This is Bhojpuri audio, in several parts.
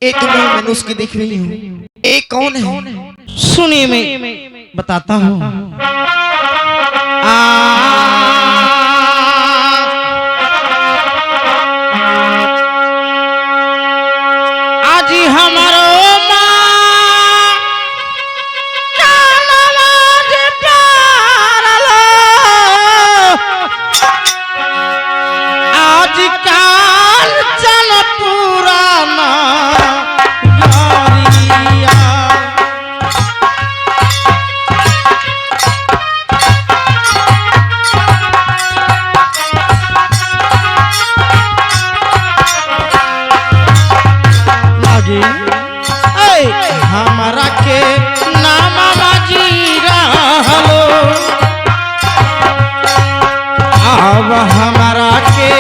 एक तुम्हें मनुष्य की दिख रही हूँ, एक कौन है? सुनिए मैं बताता हूँ। आज हमारो हमारा के नाम जीरा हलो, अब हमारा के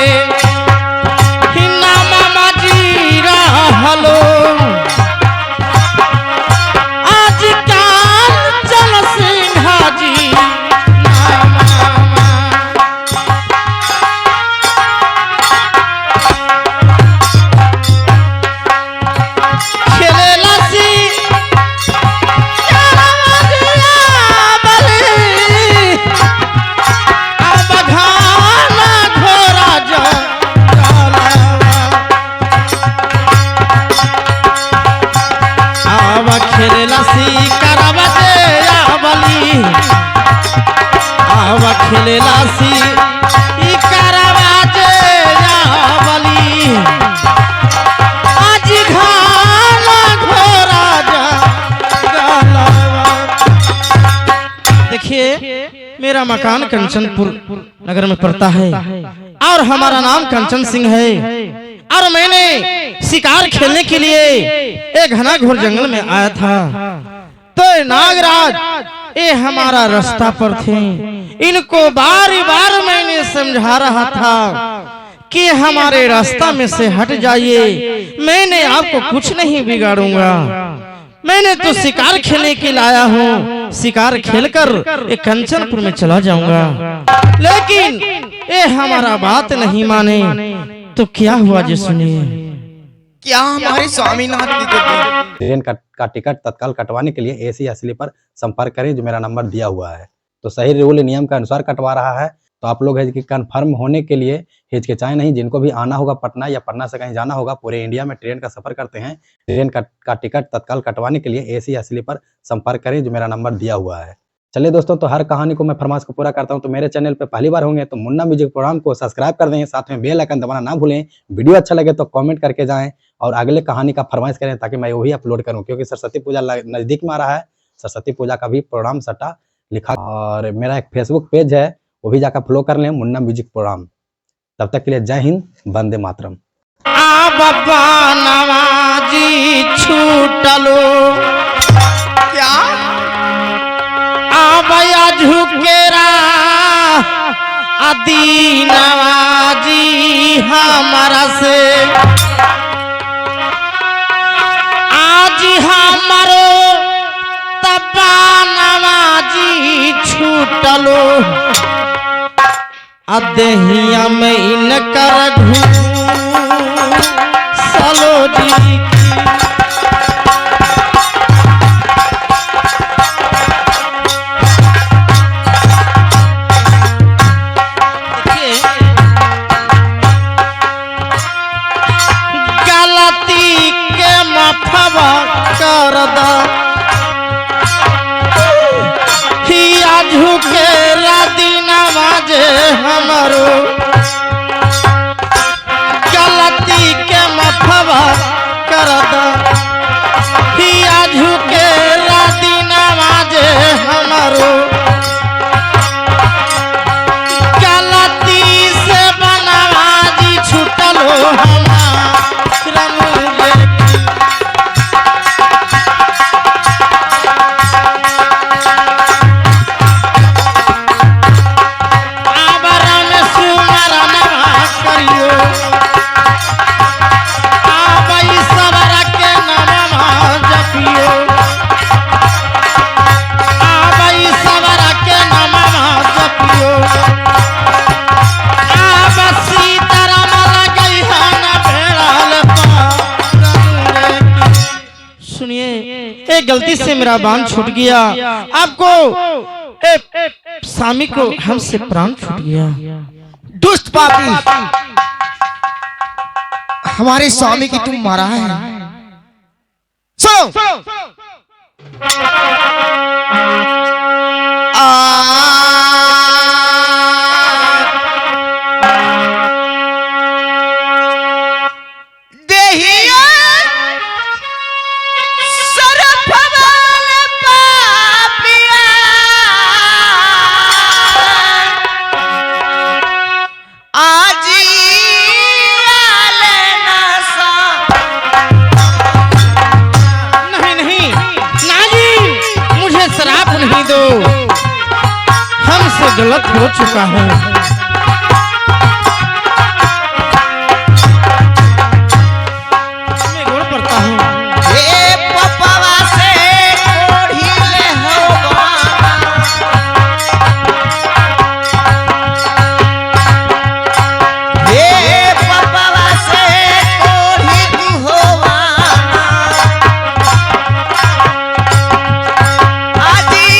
नाम जीरा हलो। आज काल चल सिंहा जी खेलेला सी करवाजे बली। आज घाना घोरा देखिए, मेरा मकान कंचनपुर नगर में पड़ता है और हमारा नाम कंचन सिंह है। और मैंने शिकार खेलने के लिए एक घना घोर जंगल में आया था, तो नागराज ये हमारा रास्ता पर थे। इनको बार बार मैंने समझा रहा था कि हमारे रास्ता में से हट जाइए, मैंने आपको कुछ नहीं बिगाड़ूंगा। मैंने तो शिकार खेलने के लाया हूँ, शिकार खेलकर एक कंचनपुर में चला जाऊंगा। लेकिन ये हमारा बात नहीं माने तो क्या हुआ जी सुनिए। क्या हमारे स्वामीनाथ ट्रेन का टिकट तत्काल कटवाने के लिए एसी या स्लीपर संपर्क करें, जो मेरा नंबर दिया हुआ है। तो सही रूल नियम के अनुसार कटवा रहा है। तो आप लोग है कि कंफर्म होने के लिए हिचकिचाएं नहीं। जिनको भी आना होगा पटना या पटना से कहीं जाना होगा, पूरे इंडिया में ट्रेन का सफर करते हैं, ट्रेन का टिकट तत्काल कटवाने के लिए एसी या स्लीपर संपर्क करें, जो मेरा नंबर दिया हुआ है। चलिए दोस्तों, तो हर कहानी को मैं फरमाइश को पूरा करता हूं। तो मेरे चैनल पे पहली बार होंगे तो मुन्ना म्यूजिक प्रोग्राम को सब्सक्राइब कर दें, साथ में बेल आइकन दबाना ना भूलें। वीडियो अच्छा लगे तो कमेंट करके जाएं और अगले कहानी का फरमाइश करें, ताकि मैं वही अपलोड करूं। क्योंकि सरस्वती पूजा नजदीक में आ रहा है, सरस्वती पूजा का भी प्रोग्राम सट्टा लिखा। और मेरा एक फेसबुक पेज है, वो भी जाकर फॉलो कर लें, मुन्ना म्यूजिक प्रोग्राम। तब तक के लिए जय हिंद, वंदे मातरम। नवाजी छूटलो क्या आबया झुकेरा आदि नवाजी हमारा से। आज हमारो तबा नवाजी छूटलो, अदहिया में इनकर सलो जी गलती के माफवा कर दा, हिया झुके नवाजे हमारो। गलती के माफवा कर दा, हिया झुके नवाजे हमारो। गलती से बनवाजी छूटलो हमारा मुझे। आबरा में सुनिए, एक गलती से मेरा बाण छूट गया, आपको स्वामी को हमसे प्राण छूट गया। दुष्ट पापी, हमारे स्वामी की तुम मारा है। सुनो, गलत हो चुका है। मैं गोड़ पड़ता हूँ। ये पपवा से कोढ़ी ले होवा, ये पपवा से कोढ़ी तू होवा, आजी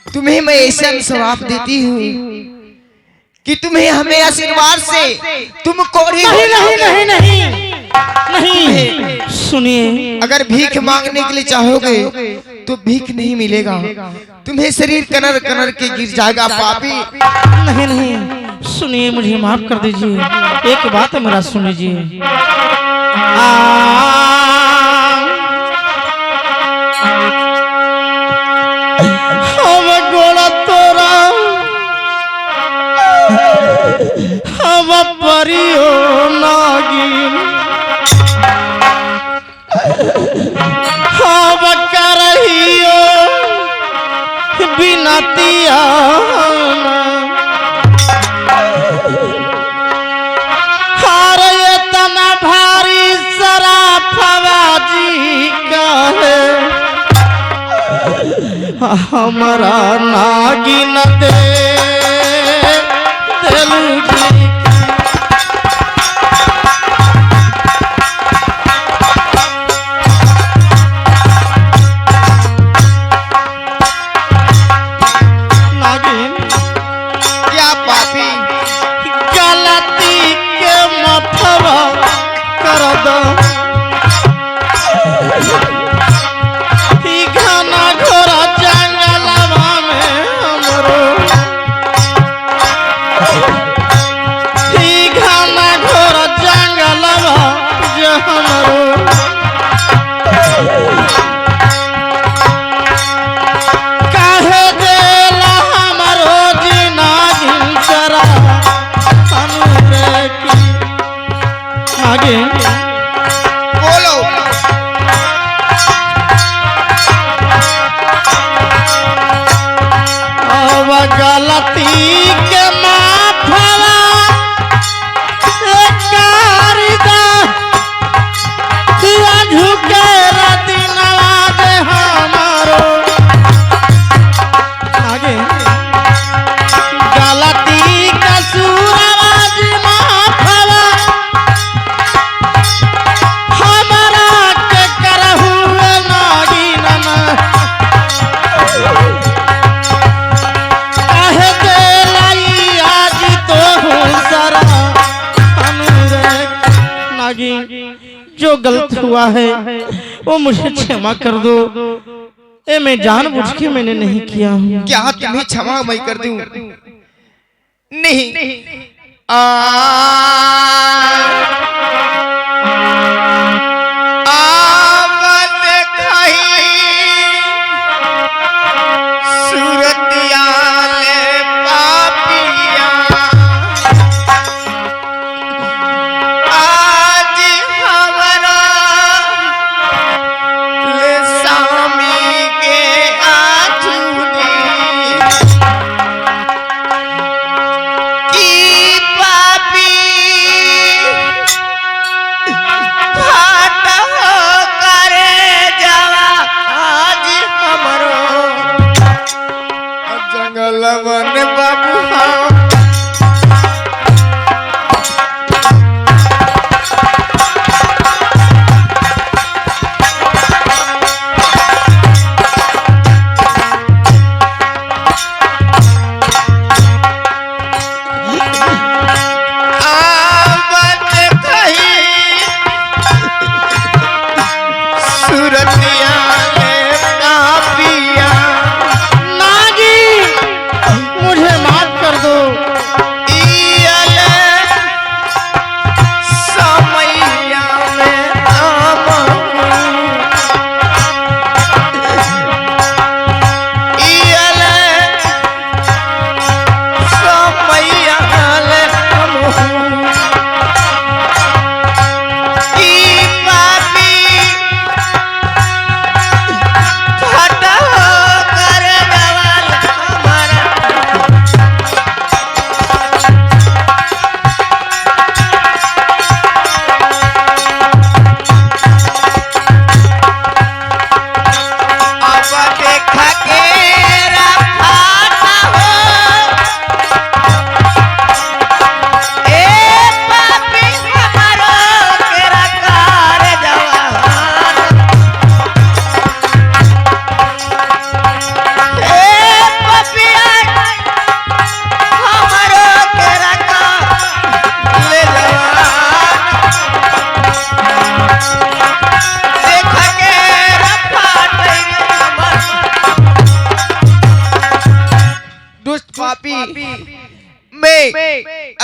तुम्हें मैं ऐसा श्राप देती हूँ कि तुम्हें हमें आशीर्वाद से तुम कोढ़ी नहीं नहीं नहीं नहीं नहीं, सुनिए, अगर भीख मांगने के लिए चाहोगे तो भीख नहीं मिलेगा, तुम्हें शरीर कनर कनर के गिर जाएगा पापी। नहीं नहीं, सुनिए, मुझे माफ कर दीजिए, एक बात मेरा सुन लीजिए। हम परियो नागिन हम करहियो बिनतिया, हर इतना भारी सराफवा जी का है, हमारा नागिन दे जो गलत हुआ है वो मुझे क्षमा कर दो, ए मैं जानबूझ के मैंने नहीं किया हूँ। क्या तुम्हें क्षमा मैं कर दूं? नहीं,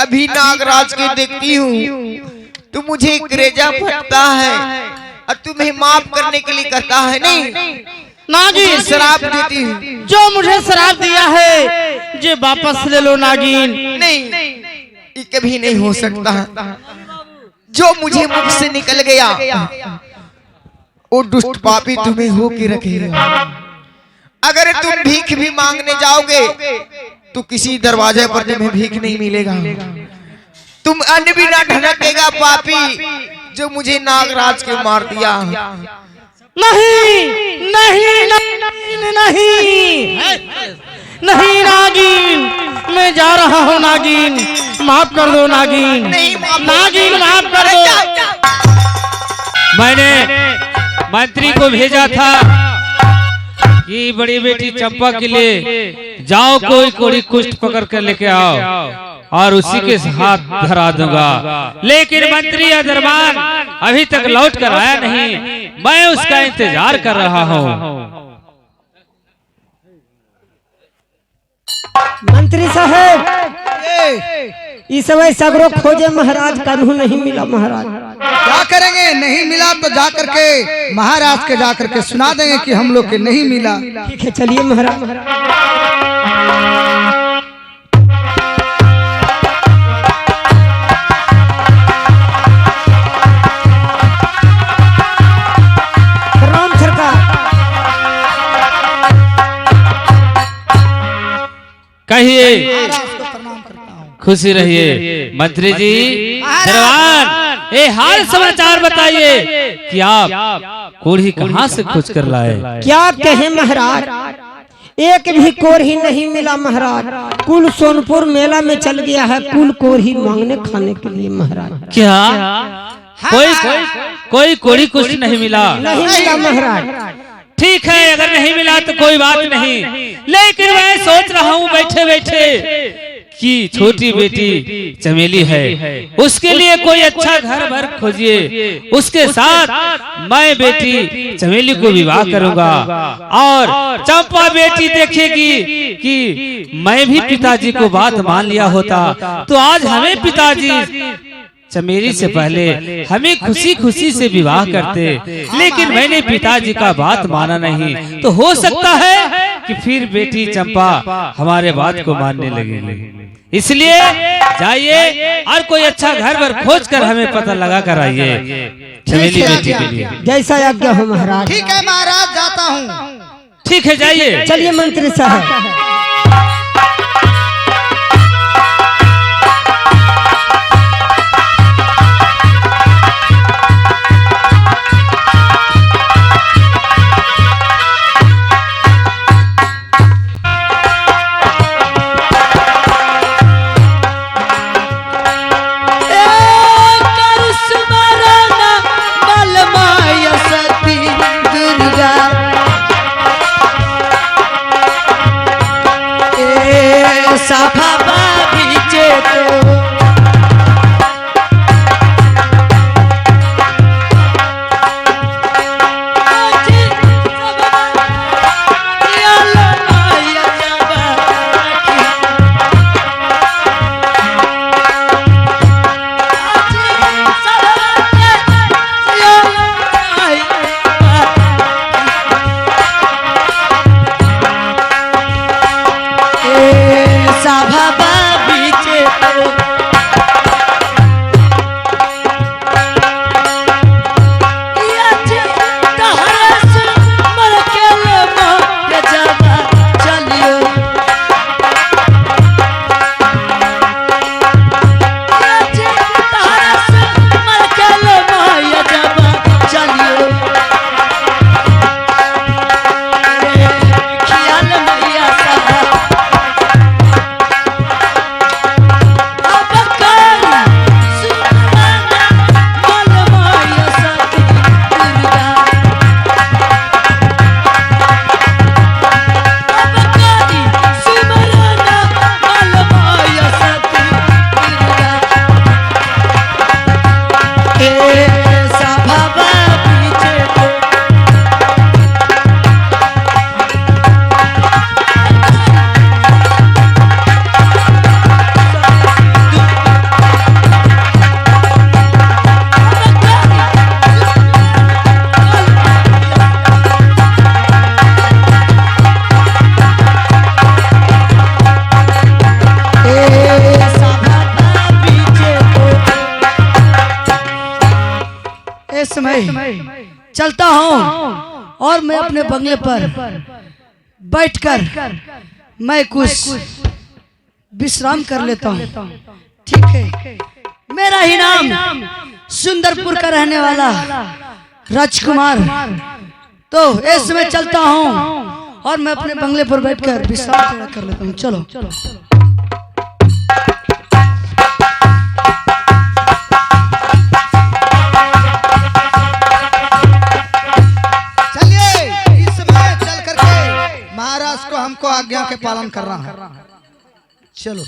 अभी नागराज के देखती हूँ तो मुझे कलेजा फटता है और तुम्हें माफ करने के लिए कहता है नहीं नागिन शराब देती हूँ। जो मुझे शराब दिया है जे वापस ले लो नागिन। नहीं ये कभी नहीं हो सकता। जो मुझे मुख से निकल गया वो दुष्ट पापी तुम्हें हो के रखेगा। अगर तुम भीख भी मांगने जाओगे तो किसी दरवाजे पर तुम्हें भीख नहीं मिलेगा। तुम अन्न भी ना ढनकेगा पापी जो मुझे नागराज के मार दिया। नहीं नहीं नहीं नहीं नहीं नागिन, मैं जा रहा हूँ नागिन, माफ कर दो नागिन। नागिन माफ कर दो। मैंने मंत्री को भेजा था कि बड़ी बेटी चंपा के लिए जाओ कोई कोड़ी कुष्ठ पकड़ कर लेके आओ और उसी के हाथ धरा दूंगा, लेकिन मंत्री अधरमान अभी तक लौट कर आया नहीं। मैं उसका इंतजार कर रहा हूँ। मंत्री साहब इस समय सगरो खोजे महाराज कानून नहीं मिला। महाराज क्या करेंगे? नहीं मिला तो जाकर के महाराज के जाकर के सुना देंगे कि हम लोग के नहीं मिला। ठीक है चलिए महाराज। प्रणाम सरकार। कहिए, खुशी रहिए मंत्री जी। दरबार ये हाल समाचार बताइए कि आप कोढ़ी कहाँ से खोज कर लाए? क्या कहे महाराज, एक भी कोढ़ी नहीं मिला महाराज। कुल सोनपुर मेला में चल गया है कुल कोढ़ी मांगने खाने के लिए महाराज। क्या कोई कोढ़ी कुछ नहीं मिला? नहीं मिला महाराज। ठीक है, अगर नहीं मिला तो कोई बात नहीं, लेकिन मैं सोच रहा हूँ बैठे बैठे कि छोटी बेटी चमेली है, उसके लिए कोई अच्छा घर भर खोजिए। उसके साथ मैं बेटी चमेली को विवाह करूंगा और चंपा बेटी देखेगी कि मैं भी पिताजी को बात मान लिया होता तो आज हमें पिताजी चमेली से पहले हमें खुशी खुशी से विवाह करते, लेकिन मैंने पिताजी का बात माना नहीं। तो हो सकता है कि फिर बेटी चंपा हमारे बात को मानने लगेगी। इसलिए जाइए और कोई अच्छा घर पर खोज कर हमें पता लगा कर आइए चमेली बेटी के लिए। जैसा आज्ञा हो महाराज। ठीक है महाराज, जाता हूँ। ठीक है जाइए। चलिए मंत्री साहब। इस समय चलता हूँ और मैं अपने बंगले पर बैठकर मैं कुछ विश्राम कर लेता हूँ। ठीक है। मेरा ही नाम सुंदरपुर का रहने वाला राजकुमार। तो इस समय चलता हूँ और मैं अपने बंगले पर बैठकर विश्राम कर लेता हूँ। चलो महाराज को हमको आज्ञा के पालन करना है। चलो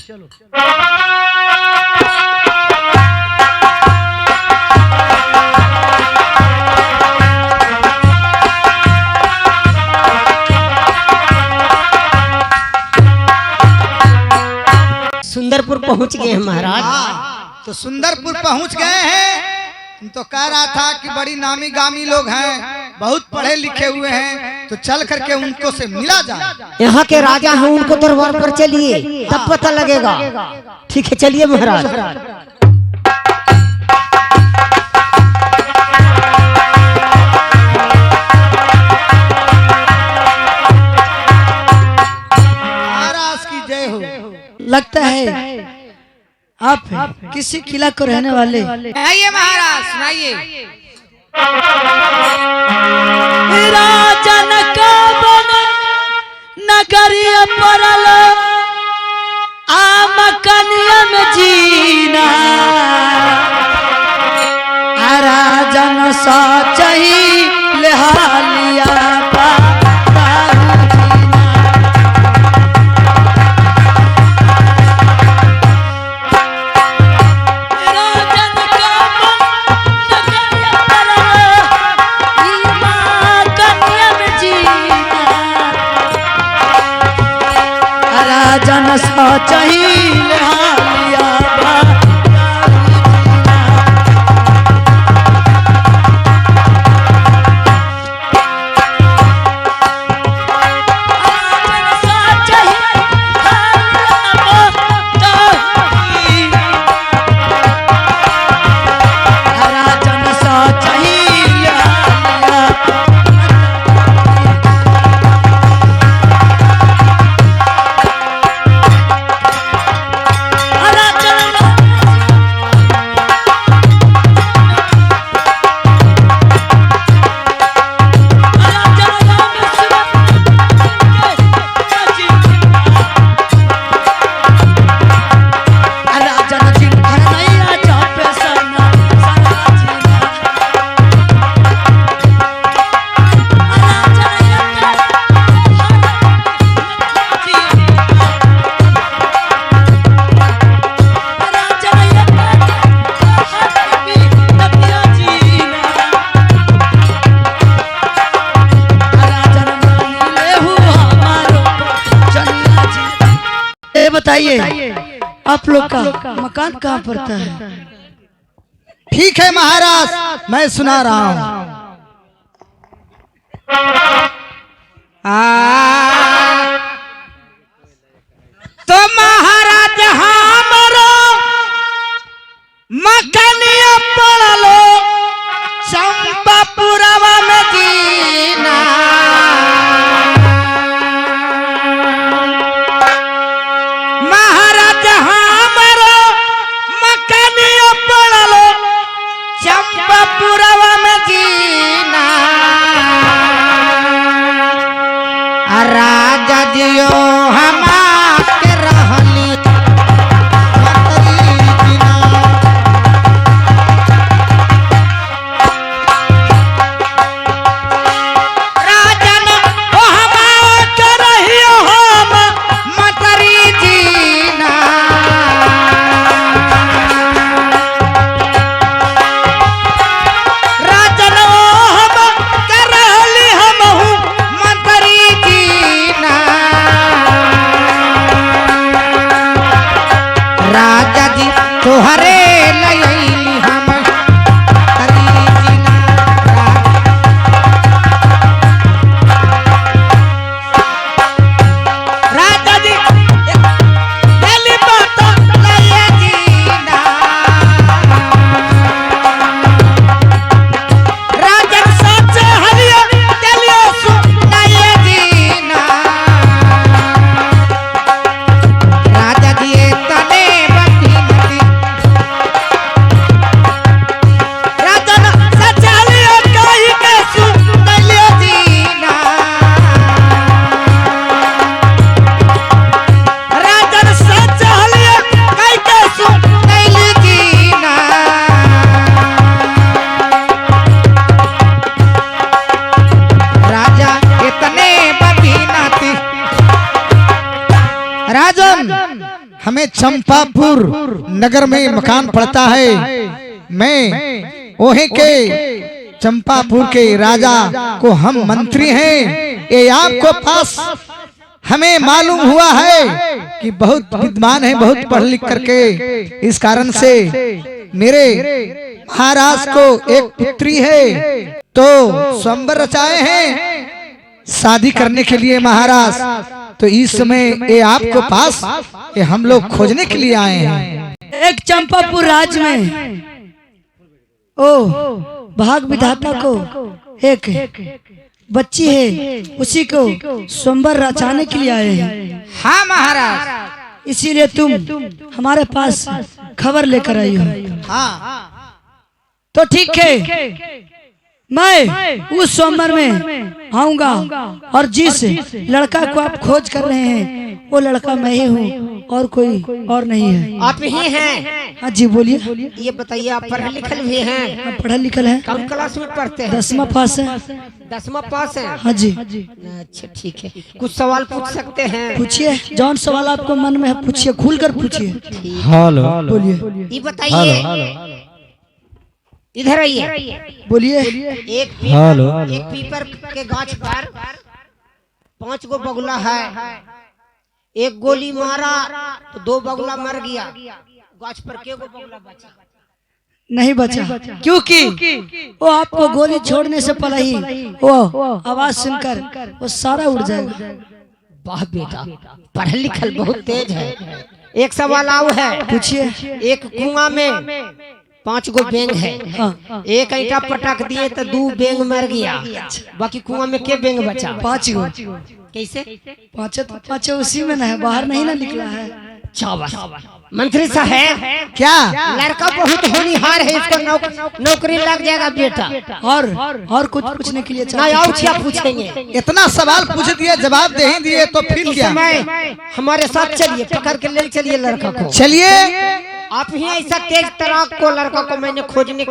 सुंदरपुर पहुंच गए हैं महाराज। तो सुंदरपुर पहुंच गए हैं। तो कह रहा था कि बड़ी नामी गामी लोग हैं, बहुत पढ़े लिखे हुए हैं, तो चल करके उनको से मिला जाए। यहाँ के राजा हैं, उनको दरबार पर चलिए तब पता लगेगा। ठीक है चलिए महाराज। महाराज की जय हो। लगता है आप किसी किला को रहने वाले। आइए महाराज सुनाइए। राजन का बन नगरिया परल आम कन्या में जीना राजन सच ही लेहालिया चाहिए बताइए आप लोग का मकान कहाँ पड़ता है? ठीक है महाराज मैं सुना रहा हूँ। तो महाराज हमारो मकानिया पड़लो चंपापुरवा में जीना महाराज हमारो मकानिया पड़लो चंपापुरवा में जीना राजा जियो हमारे रहली चंपापुर नगर में मकान पड़ता है। मैं ओहे के चंपापुर के राजा को हम मंत्री हैं। ये आपको पास हमें मालूम हुआ है कि बहुत विद्वान है, बहुत पढ़ लिख करके, इस कारण से मेरे महाराज को एक पुत्री है, तो स्वयंवर रचाए हैं शादी करने के लिए महाराज। तो इस समय ये आपको पास ये हम लोग खोजने के लिए आए हैं। एक चंपापुर राज्य में भाग विधाता को एक बच्ची है, उसी को स्वयंवर रचाने के लिए आए हैं। हाँ महाराज, इसीलिए तुम हमारे पास खबर लेकर आई हो। हाँ तो ठीक है, मैं उस स्वयंवर में आऊंगा और जिस लड़का को आप खोज कर रहे हैं वो लड़का मैं ही हूँ और कोई और नहीं है। आप ही हैं? हाँ जी बोलिए। ये बताइए, आप पढ़े लिखल भी हैं? आप पढ़ा लिखल है? कम क्लास में पढ़ते हैं? 10वां पास है। 10वां पास है? हाँ जी। अच्छा ठीक है, कुछ सवाल पूछ सकते हैं? पूछिए, जौन सवाल आपको मन में है पूछिए, खुल कर पूछिए। हेलो, बोलिए। ये बताइए, इधर आइए, बोलिए। एक पीपर के गाछ पर 5 गो बगुला है। एक गोली मारा तो 2 बगुला मर गया। गाछ पर के गो बगुला बचा? नहीं बचा, क्योंकि वो आपको गोली छोड़ने से पहले ही वो आवाज सुनकर वो सारा उड़ जाएगा। वाह बेटा, पढ़ लिखल बहुत तेज है। एक सवाल और है, पूछिए। एक कुआं में 5 गो बेंग है। एक ईंटा पटक दिए तो 2 बेंग मर गया, बाकी कुआं में के बेंग बचा? 5 गो। कैसे? पाँच उसी में ना है, बाहर नहीं ना निकला है। शाबाश मंत्री साहब, क्या लड़का बहुत होनहार है, इसको नौकरी लग जाएगा बेटा। और कुछ पूछने के लिए नहीं, और क्या पूछेंगे? इतना सवाल पूछ दिया, जवाब दे ही दिए, तो फिर क्या? हमारे साथ चलिए, पकड़ के ले चलिए लड़का को। चलिए, आप ही ऐसा तेज तराक को लड़का को मैंने खोजने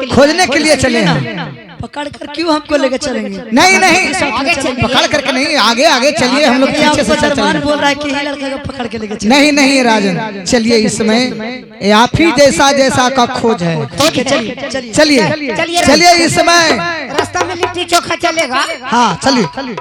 के लिए चले हैं। पकड़ कर क्यों हमको लेकर चलेंगे? नहीं आगे चलिए। पकड़ करके नहीं, आगे आगे चलिए, हम लोग पीछे से दरबार बोल रहा है कि ये लड़का को पकड़ के लेकर चलेंगे। नहीं नहीं राजन, चलिए, इसमें आप ही जैसा का खोज है। चलिए चलिए, इस समय रास्ता में लिट्टी चोखा चलेगा? हाँ चलिए।